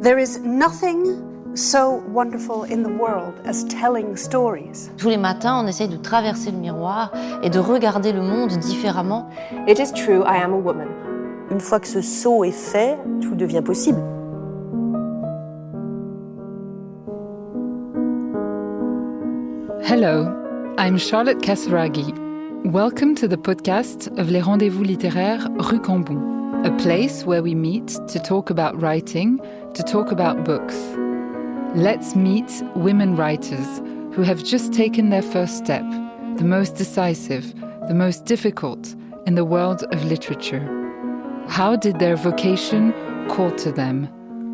There is nothing so wonderful in the world as telling stories. Tous les matins, on essaye de traverser le miroir et de regarder le monde différemment. It is true, I am a woman. Une fois que ce saut est fait, tout devient possible. Hello, I'm Charlotte Casiraghi. Welcome to the podcast of Les Rendezvous littéraires Rue Cambon, a place where we meet to talk about writing, to talk about books. Let's meet women writers who have just taken their first step, the most decisive, the most difficult in the world of literature. How did their vocation call to them?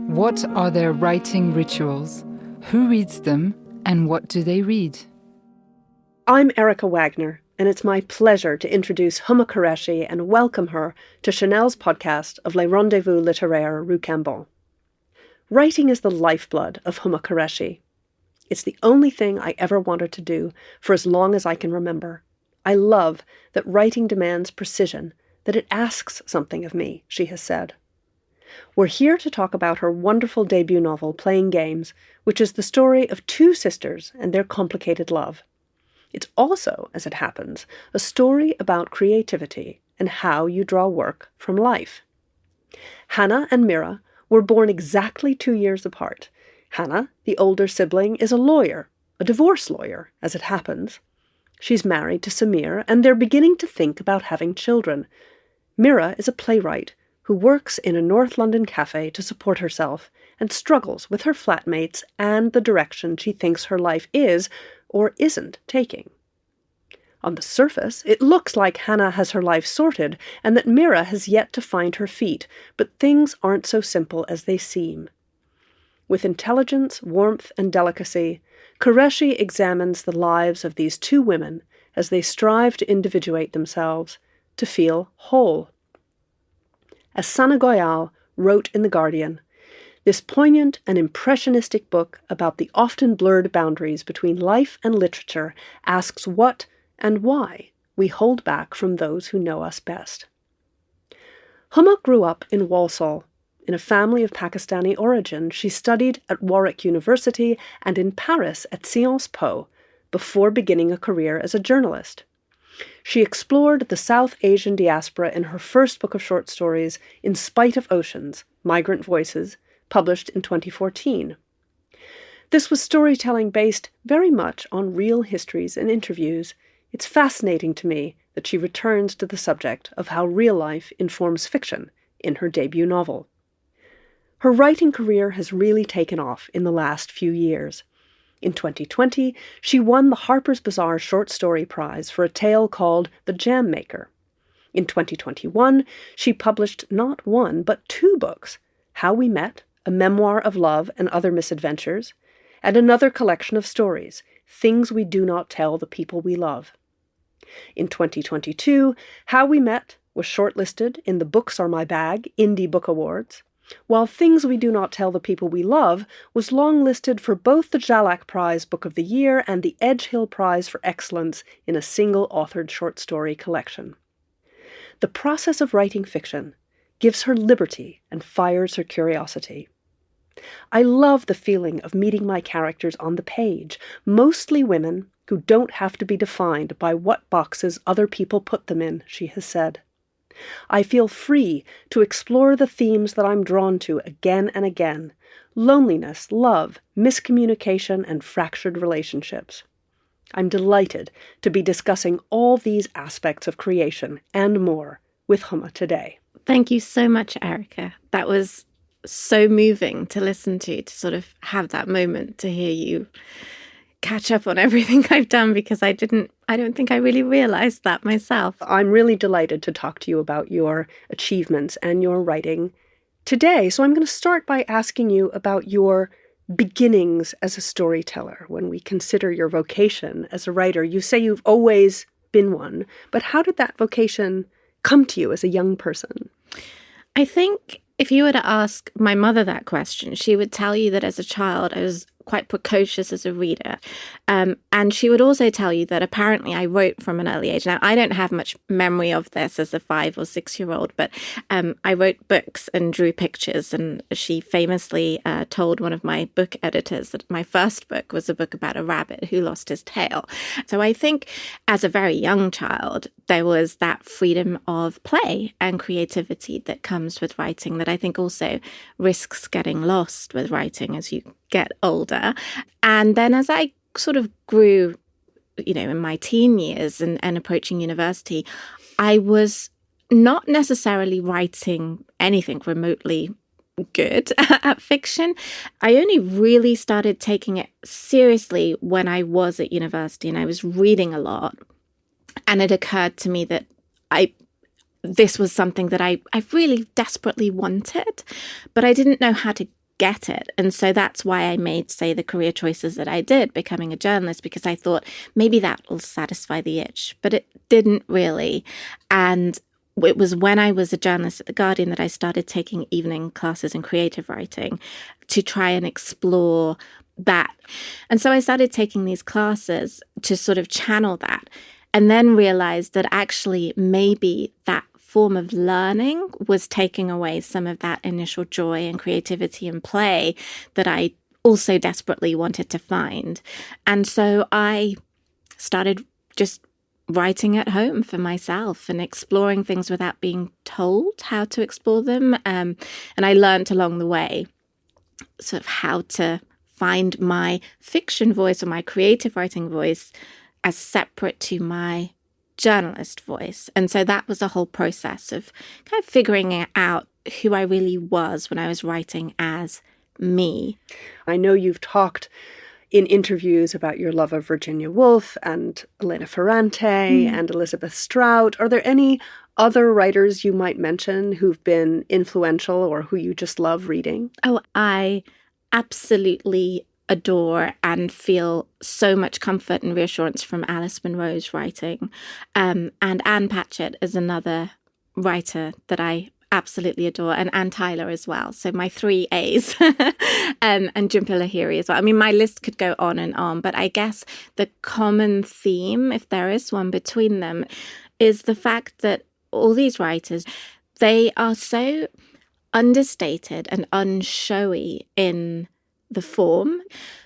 What are their writing rituals? Who reads them and what do they read? I'm Erica Wagner, and it's my pleasure to introduce Huma Qureshi and welcome her to Chanel's podcast of Les Rendezvous littéraires Rue Cambon. Writing is the lifeblood of Huma Qureshi. It's the only thing I ever wanted to do for as long as I can remember. I love that writing demands precision, that it asks something of me, she has said. We're here to talk about her wonderful debut novel, Playing Games, which is the story of two sisters and their complicated love. It's also, as it happens, a story about creativity and how you draw work from life. Hana and Mira were born exactly 2 years apart. Hana, the older sibling, is a lawyer, a divorce lawyer, as it happens. She's married to Samir, and they're beginning to think about having children. Mira is a playwright who works in a North London cafe to support herself and struggles with her flatmates and the direction she thinks her life is or isn't taking. On the surface, it looks like Hana has her life sorted and that Mira has yet to find her feet, but things aren't so simple as they seem. With intelligence, warmth, and delicacy, Qureshi examines the lives of these two women as they strive to individuate themselves, to feel whole. As Sana Goyal wrote in The Guardian, this poignant and impressionistic book about the often blurred boundaries between life and literature asks what and why we hold back from those who know us best. Huma grew up in Walsall. In a family of Pakistani origin, she studied at Warwick University and in Paris at Sciences Po before beginning a career as a journalist. She explored the South Asian diaspora in her first book of short stories, In Spite of Oceans, Migrant Voices, published in 2014. This was storytelling based very much on real histories and interviews. It's fascinating to me that she returns to the subject of how real life informs fiction in her debut novel. Her writing career has really taken off in the last few years. In 2020, she won the Harper's Bazaar Short Story Prize for a tale called The Jam Maker. In 2021, she published not one, but 2 books, How We Met, a memoir of love and other misadventures, and another collection of stories, Things We Do Not Tell the People We Love. In 2022, How We Met was shortlisted in the Books Are My Bag Indie Book Awards, while Things We Do Not Tell the People We Love was longlisted for both the Jalak Prize Book of the Year and the Edgehill Prize for Excellence in a single-authored short story collection. The process of writing fiction gives her liberty and fires her curiosity. I love the feeling of meeting my characters on the page, mostly women who don't have to be defined by what boxes other people put them in, she has said. I feel free to explore the themes that I'm drawn to again and again: loneliness, love, miscommunication, and fractured relationships. I'm delighted to be discussing all these aspects of creation and more with Huma today. Thank you so much, Erica. That was so moving to listen to sort of have that moment to hear you catch up on everything I've done, because I don't think I really realized that myself. I'm really delighted to talk to you about your achievements and your writing today. So I'm going to start by asking you about your beginnings as a storyteller. When we consider your vocation as a writer, you say you've always been one, but how did that vocation come to you as a young person? I think if you were to ask my mother that question, she would tell you that as a child I was quite precocious as a reader. And she would also tell you that apparently I wrote from an early age. Now, I don't have much memory of this as a 5 or 6-year-old, but I wrote books and drew pictures. And she famously told one of my book editors that my first book was a book about a rabbit who lost his tail. So I think as a very young child, there was that freedom of play and creativity that comes with writing that I think also risks getting lost with writing as you get older. And then as I sort of grew, in my teen years and approaching university, I was not necessarily writing anything remotely good at fiction. I only really started taking it seriously when I was at university and I was reading a lot. And it occurred to me that this was something that I really desperately wanted, but I didn't know how to get it. And so that's why I made, say, the career choices that I did, becoming a journalist, because I thought maybe that will satisfy the itch, but it didn't really. And it was when I was a journalist at The Guardian that I started taking evening classes in creative writing to try and explore that. And so I started taking these classes to sort of channel that, and then realized that actually maybe that form of learning was taking away some of that initial joy and creativity and play that I also desperately wanted to find. And so I started just writing at home for myself and exploring things without being told how to explore them. And I learned along the way sort of how to find my fiction voice or my creative writing voice as separate to my journalist voice. And so that was a whole process of kind of figuring out who I really was when I was writing as me. I know you've talked in interviews about your love of Virginia Woolf and Elena Ferrante and Elizabeth Strout. Are there any other writers you might mention who've been influential or who you just love reading? Oh, I absolutely adore and feel so much comfort and reassurance from Alice Munro's writing. And Anne Patchett is another writer that I absolutely adore, and Anne Tyler as well. So my 3 A's and Jhumpa Lahiri as well. I mean, my list could go on, but I guess the common theme, if there is one between them, is the fact that all these writers, they are so understated and unshowy in the form,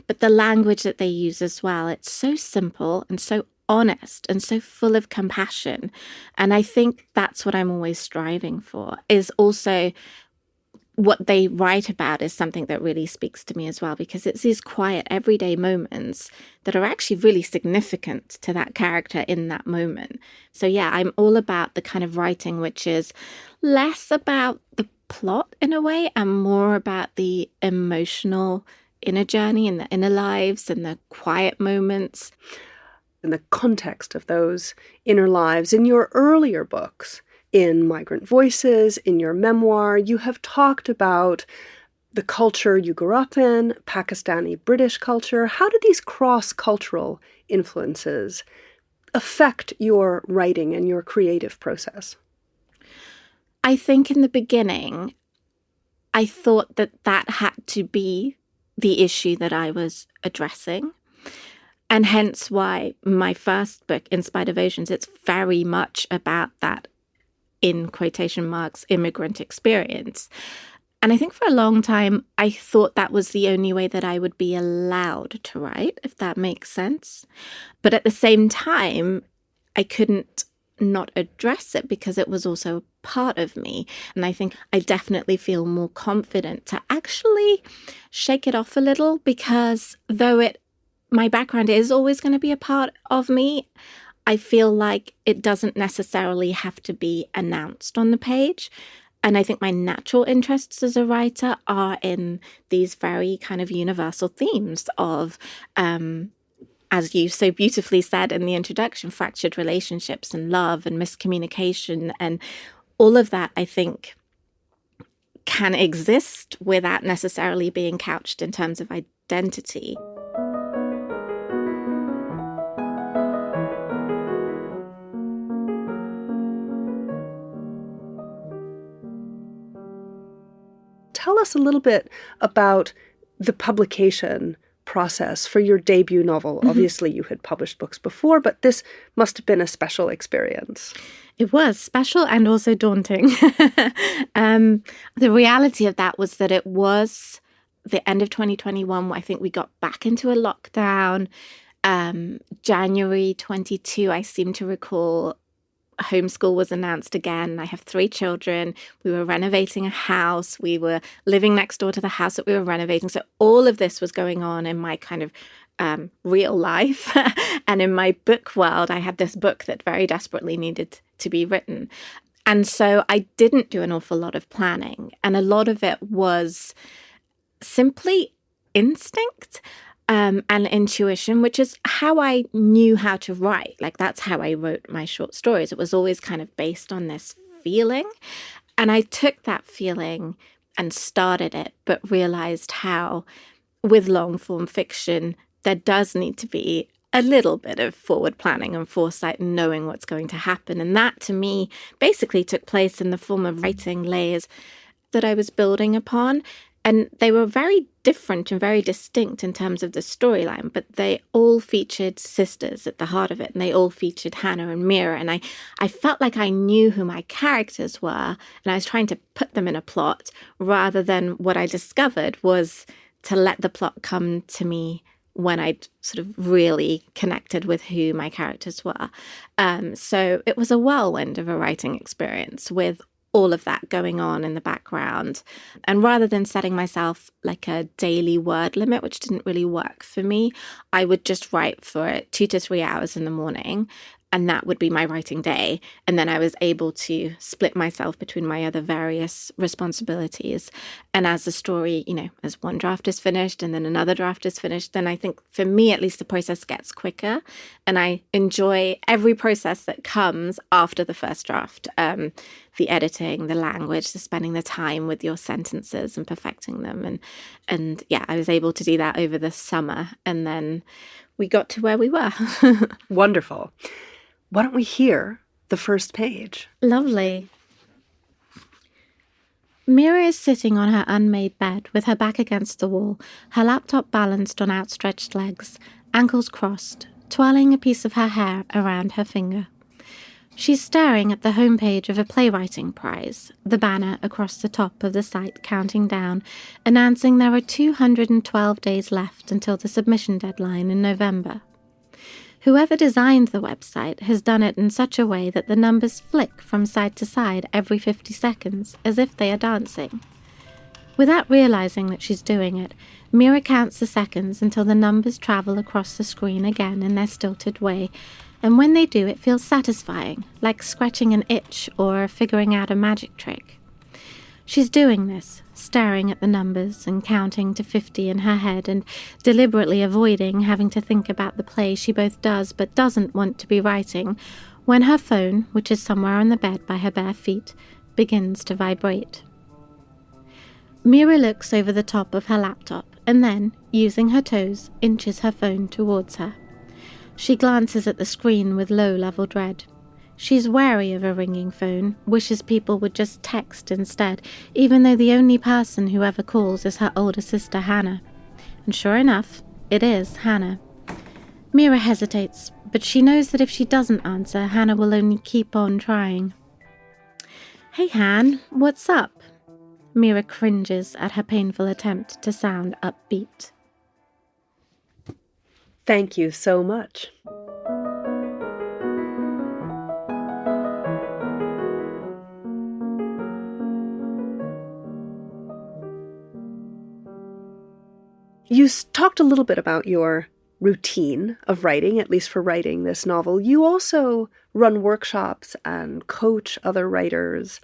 but the language that they use as well, it's so simple and so honest and so full of compassion. And I think that's what I'm always striving for, is also what they write about is something that really speaks to me as well, because it's these quiet everyday moments that are actually really significant to that character in that moment. So yeah, I'm all about the kind of writing which is less about the plot in a way and more about the emotional inner journey and the inner lives and the quiet moments. In the context of those inner lives, in your earlier books, in Migrant Voices, in your memoir, you have talked about the culture you grew up in, Pakistani British culture. How do these cross-cultural influences affect your writing and your creative process? I think in the beginning, I thought that had to be the issue that I was addressing. And hence why my first book, In Spite of Oceans, it's very much about that, in quotation marks, immigrant experience. And I think for a long time, I thought that was the only way that I would be allowed to write, if that makes sense. But at the same time, I couldn't not address it because it was also part of me. And I think I definitely feel more confident to actually shake it off a little, because though my background is always going to be a part of me, I feel like it doesn't necessarily have to be announced on the page. And I think my natural interests as a writer are in these very kind of universal themes of, as you so beautifully said in the introduction, fractured relationships and love and miscommunication. And all of that, I think, can exist without necessarily being couched in terms of identity. Tell us a little bit about the publication process for your debut novel? Obviously, you had published books before, but this must have been a special experience. It was special and also daunting. The reality of that was that it was the end of 2021. I think we got back into a lockdown. January 22, I seem to recall, homeschool was announced again. I have 3 children. We were renovating a house. We were living next door to the house that we were renovating. So all of this was going on in my kind of real life. And in my book world, I had this book that very desperately needed to be written. And so I didn't do an awful lot of planning. And a lot of it was simply instinct. And intuition, which is how I knew how to write. Like, that's how I wrote my short stories. It was always kind of based on this feeling. And I took that feeling and started it, but realized how, with long form fiction, there does need to be a little bit of forward planning and foresight and knowing what's going to happen. And that, to me, basically took place in the form of writing layers that I was building upon. And they were very different and very distinct in terms of the storyline, but they all featured sisters at the heart of it, and they all featured Hana and Mira. And I felt like I knew who my characters were, and I was trying to put them in a plot, rather than what I discovered was to let the plot come to me when I'd sort of really connected with who my characters were. So it was a whirlwind of a writing experience with all of that going on in the background. And rather than setting myself like a daily word limit, which didn't really work for me, I would just write for 2 to 3 hours in the morning. And that would be my writing day. And then I was able to split myself between my other various responsibilities. And as the story, as one draft is finished and then another draft is finished, then I think for me, at least, the process gets quicker. And I enjoy every process that comes after the first draft. The editing, the language, the spending the time with your sentences and perfecting them. And yeah, I was able to do that over the summer. And then we got to where we were. Wonderful. Why don't we hear the first page? Lovely. Mira is sitting on her unmade bed with her back against the wall, her laptop balanced on outstretched legs, ankles crossed, twirling a piece of her hair around her finger. She's staring at the homepage of a playwriting prize, the banner across the top of the site counting down, announcing there are 212 days left until the submission deadline in November. Whoever designed the website has done it in such a way that the numbers flick from side to side every 50 seconds, as if they are dancing. Without realizing that she's doing it, Mira counts the seconds until the numbers travel across the screen again in their stilted way, and when they do, it feels satisfying, like scratching an itch or figuring out a magic trick. She's doing this, staring at the numbers and counting to 50 in her head and deliberately avoiding having to think about the play she both does but doesn't want to be writing, when her phone, which is somewhere on the bed by her bare feet, begins to vibrate. Mira looks over the top of her laptop and then, using her toes, inches her phone towards her. She glances at the screen with low-level dread. She's wary of a ringing phone, wishes people would just text instead, even though the only person who ever calls is her older sister Hana. And sure enough, it is Hana. Mira hesitates, but she knows that if she doesn't answer, Hana will only keep on trying. "Hey, Han, what's up?" Mira cringes at her painful attempt to sound upbeat. Thank you so much. You talked a little bit about your routine of writing, at least for writing this novel. You also run workshops and coach other writers.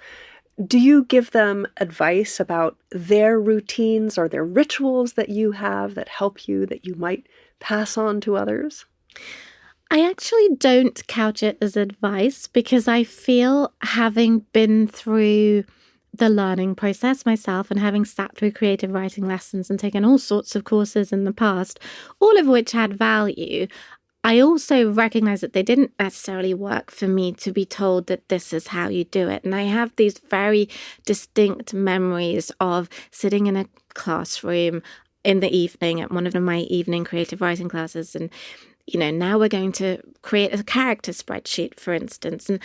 Do you give them advice about their routines or their rituals that you have that help you, that you might pass on to others? I actually don't couch it as advice because I feel, having been through the learning process myself and having sat through creative writing lessons and taken all sorts of courses in the past, all of which had value, I also recognize that they didn't necessarily work for me to be told that this is how you do it. And I have these very distinct memories of sitting in a classroom, in the evening at one of my evening creative writing classes. And, now we're going to create a character spreadsheet, for instance. And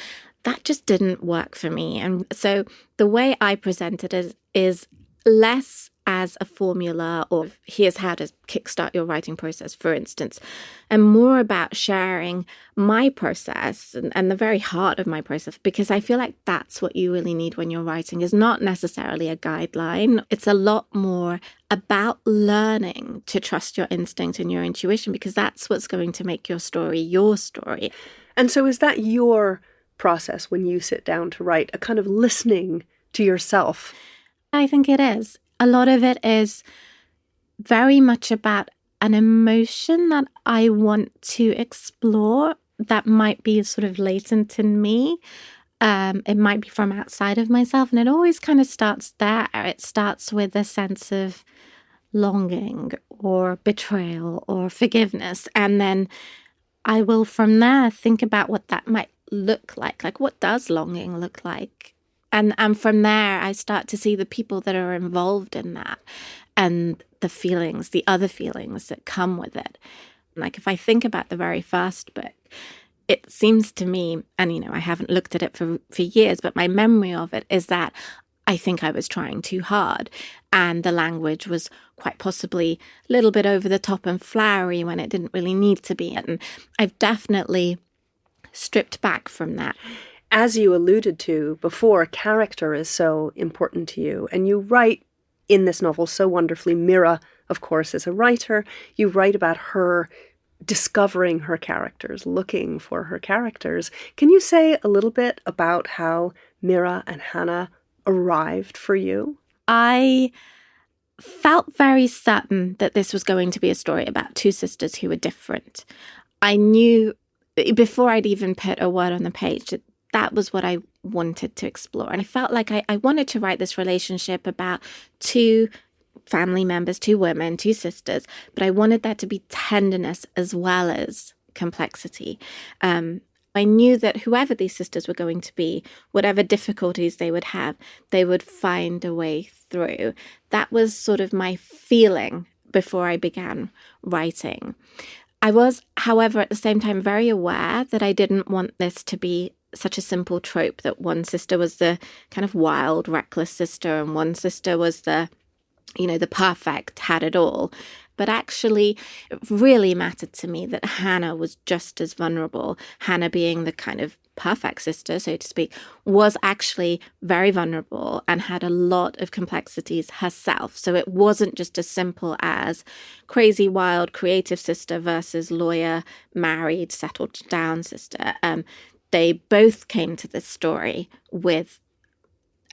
that just didn't work for me. And so the way I presented it is less as a formula or here's how to kickstart your writing process, for instance, and more about sharing my process and the very heart of my process, because I feel like that's what you really need when you're writing, is not necessarily a guideline. It's a lot more about learning to trust your instinct and your intuition, because that's what's going to make your story your story. And so is that your process when you sit down to write, a kind of listening to yourself? I think it is. A lot of it is very much about an emotion that I want to explore that might be sort of latent in me. It might be from outside of myself. And it always kind of starts there. It starts with a sense of longing or betrayal or forgiveness. And then I will from there think about what that might look like. Like, what does longing look like? And from there, I start to see the people that are involved in that and the feelings, the other feelings that come with it. Like, if I think about the very first book, it seems to me, and, I haven't looked at it for years, but my memory of it is that I think I was trying too hard. And the language was quite possibly a little bit over the top and flowery when it didn't really need to be. And I've definitely stripped back from that. As you alluded to before, character is so important to you. And you write in this novel so wonderfully. Mira, of course, is a writer. You write about her discovering her characters, looking for her characters. Can you say a little bit about how Mira and Hana arrived for you? I felt very certain that this was going to be a story about two sisters who were different. I knew before I'd even put a word on the page that was what I wanted to explore. And I felt like I wanted to write this relationship about two family members, two women, two sisters, but I wanted there to be tenderness as well as complexity. I knew that whoever these sisters were going to be, whatever difficulties they would have, they would find a way through. That was sort of my feeling before I began writing. I was, however, at the same time very aware that I didn't want this to be such a simple trope that one sister was the kind of wild, reckless sister and one sister was the perfect, had it all. But actually, it really mattered to me that Hana was just as vulnerable. Hana, being the kind of perfect sister, so to speak, was actually very vulnerable and had a lot of complexities herself. So it wasn't just as simple as crazy, wild, creative sister versus lawyer, married, settled down sister. They both came to this story with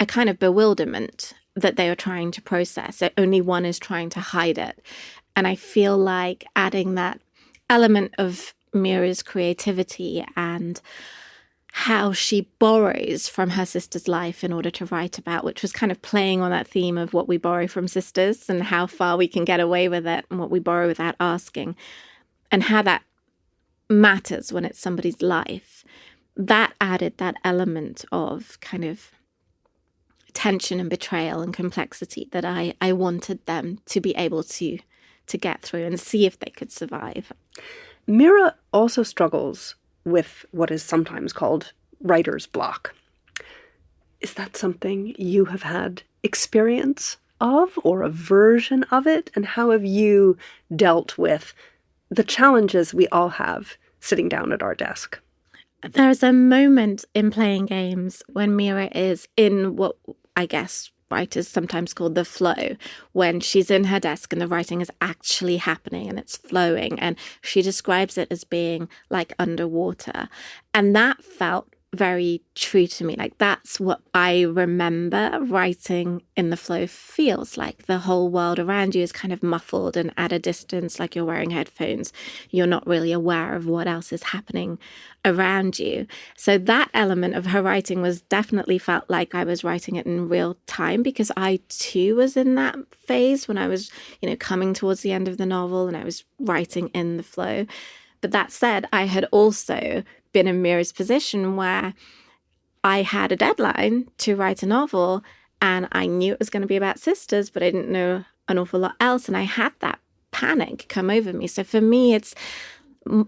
a kind of bewilderment that they are trying to process. So only one is trying to hide it. And I feel like adding that element of Mira's creativity and how she borrows from her sister's life in order to write about, which was kind of playing on that theme of what we borrow from sisters and how far we can get away with it and what we borrow without asking, and how that matters when it's somebody's life. That added that element of kind of tension and betrayal and complexity that I wanted them to be able to get through and see if they could survive. Mira also struggles with what is sometimes called writer's block. Is that something you have had experience of or a version of it? And how have you dealt with the challenges we all have sitting down at our desk? There's a moment in playing games when Mira is in what I guess writers sometimes call the flow, when she's in her desk and the writing is actually happening and it's flowing, and she describes it as being like underwater. And that felt very true to me. Like, that's what I remember writing in the flow feels like. The whole world around you is kind of muffled and at a distance, like you're wearing headphones. You're not really aware of what else is happening around you. So that element of her writing was definitely felt like I was writing it in real time, because I too was in that phase when I was, coming towards the end of the novel and I was writing in the flow. But that said, I had also been in Mira's position where I had a deadline to write a novel and I knew it was going to be about sisters, but I didn't know an awful lot else. And I had that panic come over me. So for me, it's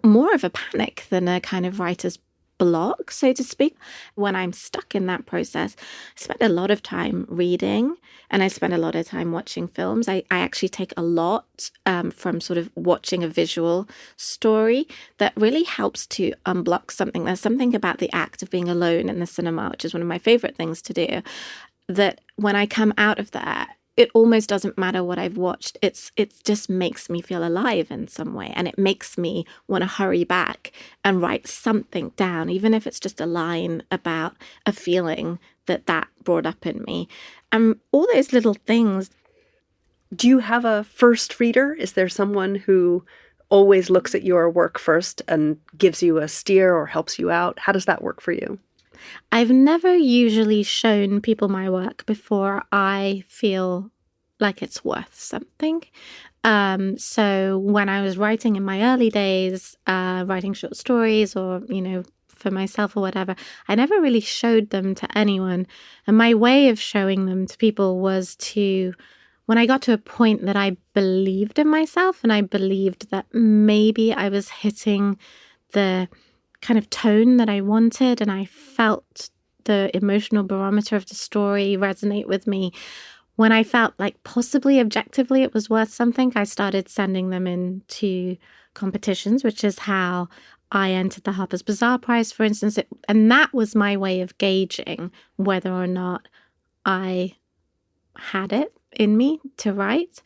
more of a panic than a kind of writer's block, so to speak. When I'm stuck in that process, I spend a lot of time reading and I spend a lot of time watching films. I actually take a lot from sort of watching a visual story that really helps to unblock something. There's something about the act of being alone in the cinema, which is one of my favorite things to do, that when I come out of that, it almost doesn't matter what I've watched. It just makes me feel alive in some way. And it makes me want to hurry back and write something down, even if it's just a line about a feeling that brought up in me. All those little things. Do you have a first reader? Is there someone who always looks at your work first and gives you a steer or helps you out? How does that work for you? I've never usually shown people my work before I feel like it's worth something. So when I was writing in my early days, writing short stories or, for myself or whatever, I never really showed them to anyone. And my way of showing them to people was when I got to a point that I believed in myself and I believed that maybe I was hitting the kind of tone that I wanted, and I felt the emotional barometer of the story resonate with me. When I felt like possibly objectively it was worth something, I started sending them into competitions, which is how I entered the Harper's Bazaar Prize, for instance. And that was my way of gauging whether or not I had it in me to write.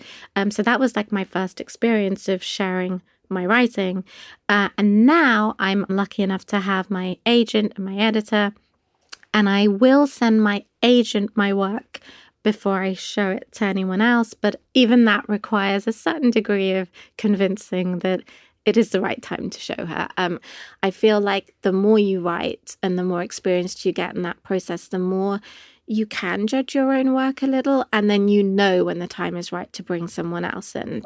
So that was like my first experience of sharing my writing. And now I'm lucky enough to have my agent and my editor, and I will send my agent my work before I show it to anyone else. But even that requires a certain degree of convincing that it is the right time to show her. I feel like the more you write and the more experienced you get in that process, the more you can judge your own work a little, and then you know when the time is right to bring someone else in.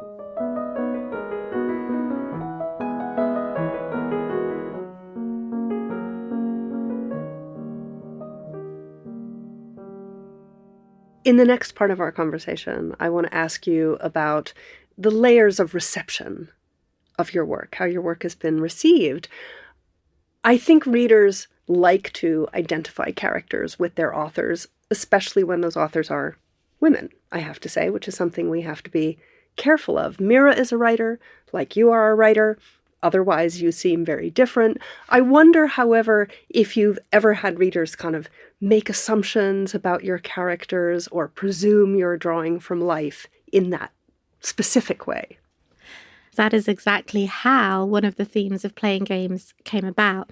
In the next part of our conversation, I want to ask you about the layers of reception of your work, how your work has been received. I think readers like to identify characters with their authors, especially when those authors are women, I have to say, which is something we have to be careful of. Mira is a writer, like you are a writer. Otherwise, you seem very different. I wonder, however, if you've ever had readers kind of make assumptions about your characters or presume you're drawing from life in that specific way. That is exactly how one of the themes of Playing Games came about.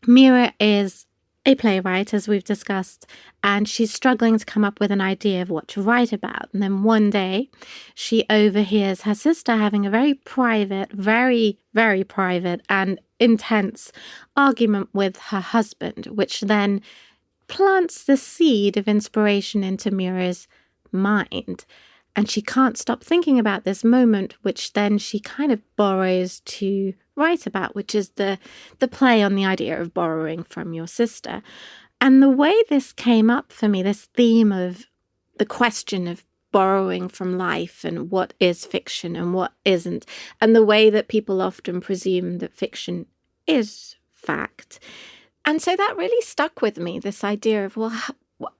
Mira is a playwright, as we've discussed, and she's struggling to come up with an idea of what to write about. And then one day, she overhears her sister having a very private, very, very private and intense argument with her husband, which then plants the seed of inspiration into Mira's mind. And she can't stop thinking about this moment, which then she kind of borrows to write about, which is the play on the idea of borrowing from your sister. And the way this came up for me, this theme of the question of borrowing from life and what is fiction and what isn't, and the way that people often presume that fiction is fact. And so that really stuck with me, this idea of, well,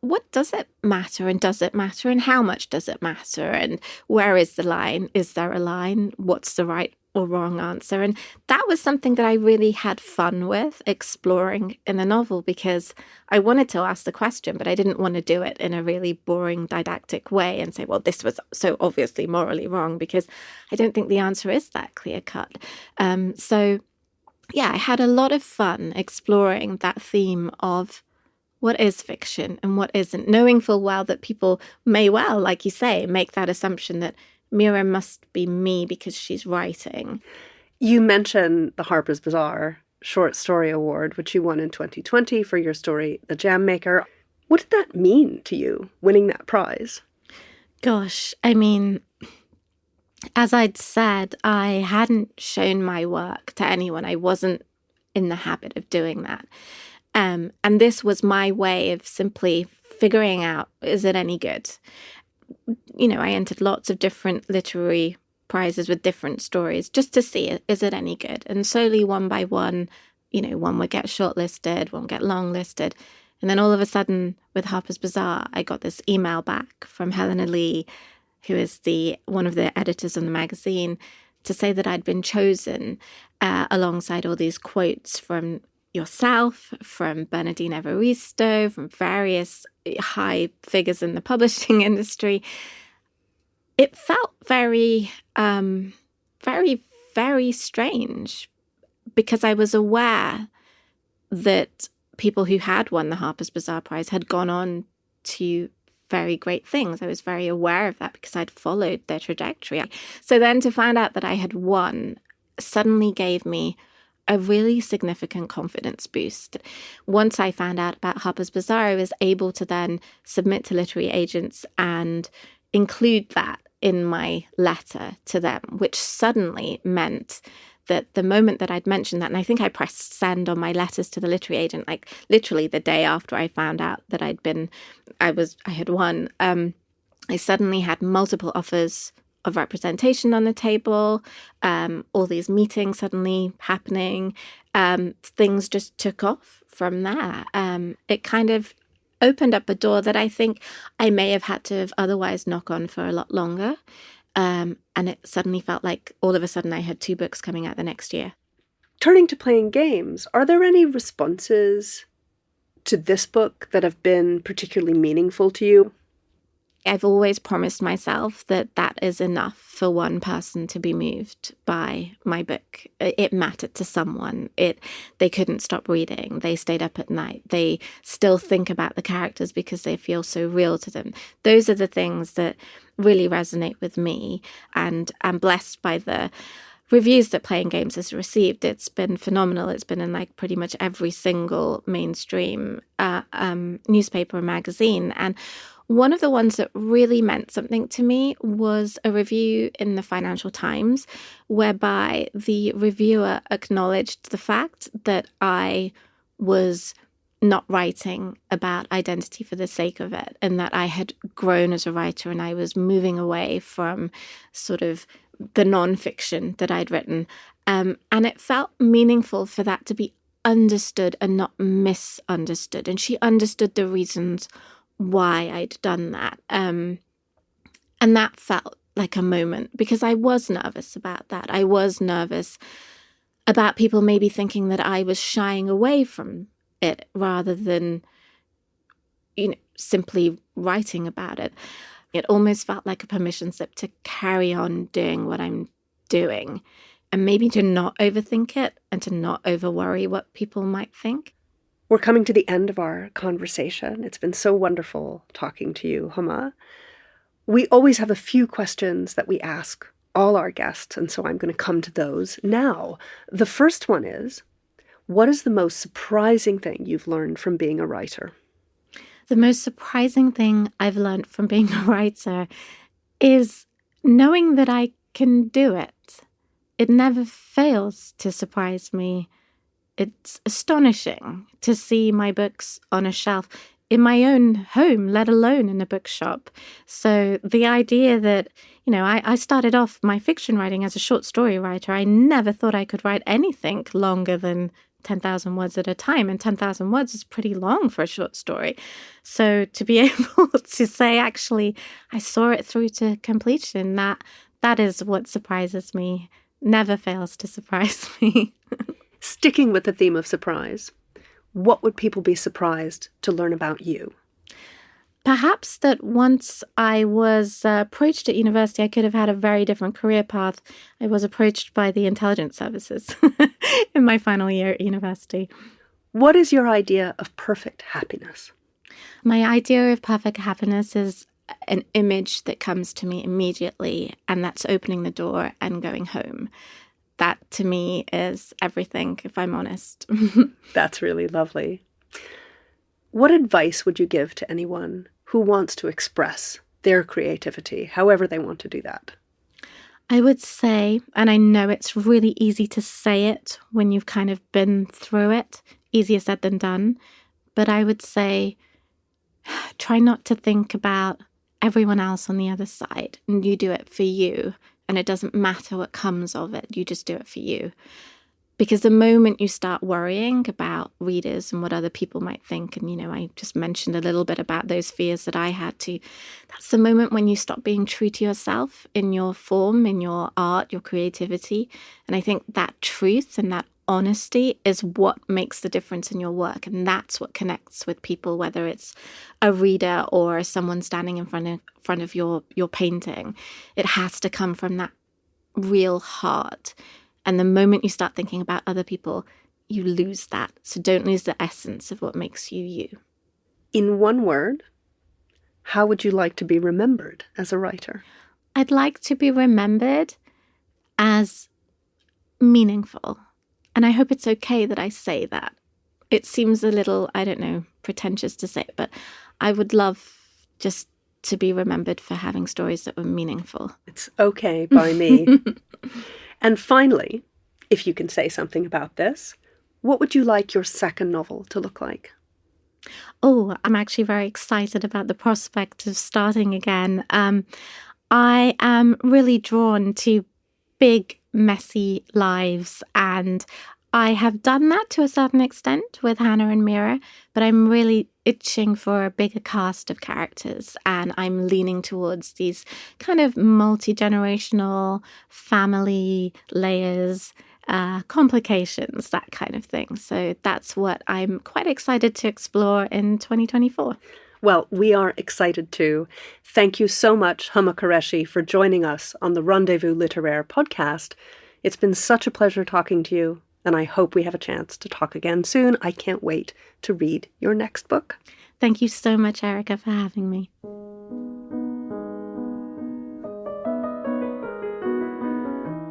what does it matter, and does it matter, and how much does it matter, and where is the line? Is there a line? What's the right or wrong answer? And that was something that I really had fun with exploring in the novel, because I wanted to ask the question, but I didn't want to do it in a really boring didactic way and say, well, this was so obviously morally wrong, because I don't think the answer is that clear cut. So yeah, I had a lot of fun exploring that theme of what is fiction and what isn't, knowing full well that people may well, like you say, make that assumption that Mira must be me because she's writing. You mentioned the Harper's Bazaar Short Story Award, which you won in 2020 for your story, The Jam Maker. What did that mean to you, winning that prize? Gosh, I mean, as I'd said, I hadn't shown my work to anyone. I wasn't in the habit of doing that. And this was my way of simply figuring out, is it any good? I entered lots of different literary prizes with different stories just to see, is it any good? And slowly, one by one, one would get shortlisted, one would get longlisted. And then all of a sudden, with Harper's Bazaar, I got this email back from Helena Lee, who is one of the editors of the magazine, to say that I'd been chosen alongside all these quotes from yourself, from Bernardine Evaristo, from various high figures in the publishing industry. It felt very, very, very strange, because I was aware that people who had won the Harper's Bazaar Prize had gone on to very great things. I was very aware of that because I'd followed their trajectory. So then to find out that I had won suddenly gave me a really significant confidence boost. Once I found out about Harper's Bazaar, I was able to then submit to literary agents and include that in my letter to them, which suddenly meant that the moment that I'd mentioned that, and I think I pressed send on my letters to the literary agent, like literally the day after I found out that I had won, I suddenly had multiple offers of representation on the table, all these meetings suddenly happening. Things just took off from there. It kind of opened up a door that I think I may have had to have otherwise knock on for a lot longer. And it suddenly felt like all of a sudden I had 2 books coming out the next year. Turning to playing games, are there any responses to this book that have been particularly meaningful to you? I've always promised myself that that is enough for one person to be moved by my book. It mattered to someone. They couldn't stop reading. They stayed up at night. They still think about the characters because they feel so real to them. Those are the things that really resonate with me. And I'm blessed by the reviews that Playing Games has received. It's been phenomenal. It's been in like pretty much every single mainstream newspaper and magazine. And one of the ones that really meant something to me was a review in the Financial Times, whereby the reviewer acknowledged the fact that I was not writing about identity for the sake of it, and that I had grown as a writer and I was moving away from sort of the nonfiction that I'd written. And it felt meaningful for that to be understood and not misunderstood. And she understood the reasons why I'd done that. And that felt like a moment, because I was nervous about that. I was nervous about people maybe thinking that I was shying away from it rather than, simply writing about it. It almost felt like a permission slip to carry on doing what I'm doing, and maybe to not overthink it and to not over-worry what people might think. We're coming to the end of our conversation. It's been so wonderful talking to you, Huma. We always have a few questions that we ask all our guests, and so I'm going to come to those now. The first one is, what is the most surprising thing you've learned from being a writer? The most surprising thing I've learned from being a writer is knowing that I can do it. It never fails to surprise me. It's astonishing to see my books on a shelf in my own home, let alone in a bookshop. So the idea that, I started off my fiction writing as a short story writer. I never thought I could write anything longer than 10,000 words at a time. And 10,000 words is pretty long for a short story. So to be able to say, actually, I saw it through to completion, that is what surprises me. Never fails to surprise me. Sticking with the theme of surprise, what would people be surprised to learn about you? Perhaps that once I was approached at university, I could have had a very different career path. I was approached by the intelligence services in my final year at university. What is your idea of perfect happiness? My idea of perfect happiness is an image that comes to me immediately, and that's opening the door and going home. That, to me, is everything, if I'm honest. That's really lovely. What advice would you give to anyone who wants to express their creativity, however they want to do that? I would say, and I know it's really easy to say it when you've kind of been through it, easier said than done, but I would say, try not to think about everyone else on the other side, and you do it for you, and it doesn't matter what comes of it, you just do it for you. Because the moment you start worrying about readers and what other people might think, and, I just mentioned a little bit about those fears that I had too, that's the moment when you stop being true to yourself in your form, in your art, your creativity. And I think that truth and that honesty is what makes the difference in your work. And that's what connects with people, whether it's a reader or someone standing in front of your painting. It has to come from that real heart. And the moment you start thinking about other people, you lose that. So don't lose the essence of what makes you you. In one word, how would you like to be remembered as a writer? I'd like to be remembered as meaningful. And I hope it's okay that I say that. It seems a little, pretentious to say, but I would love just to be remembered for having stories that were meaningful. It's okay by me. And finally, if you can say something about this, what would you like your second novel to look like? Oh, I'm actually very excited about the prospect of starting again. I am really drawn to big, messy lives, and I have done that to a certain extent with Hana and Mira, but I'm really itching for a bigger cast of characters, and I'm leaning towards these kind of multi-generational family layers, complications, that kind of thing. So that's what I'm quite excited to explore in 2024. Well, we are excited too. Thank you so much, Huma Qureshi, for joining us on the Rendezvous Littéraire podcast. It's been such a pleasure talking to you, and I hope we have a chance to talk again soon. I can't wait to read your next book. Thank you so much, Erica, for having me.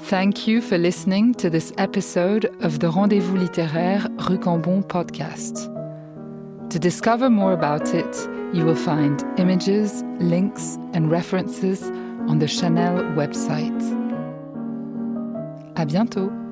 Thank you for listening to this episode of the Rendezvous littéraire Rue Cambon podcast. To discover more about it, you will find images, links, and references on the Chanel website. À bientôt!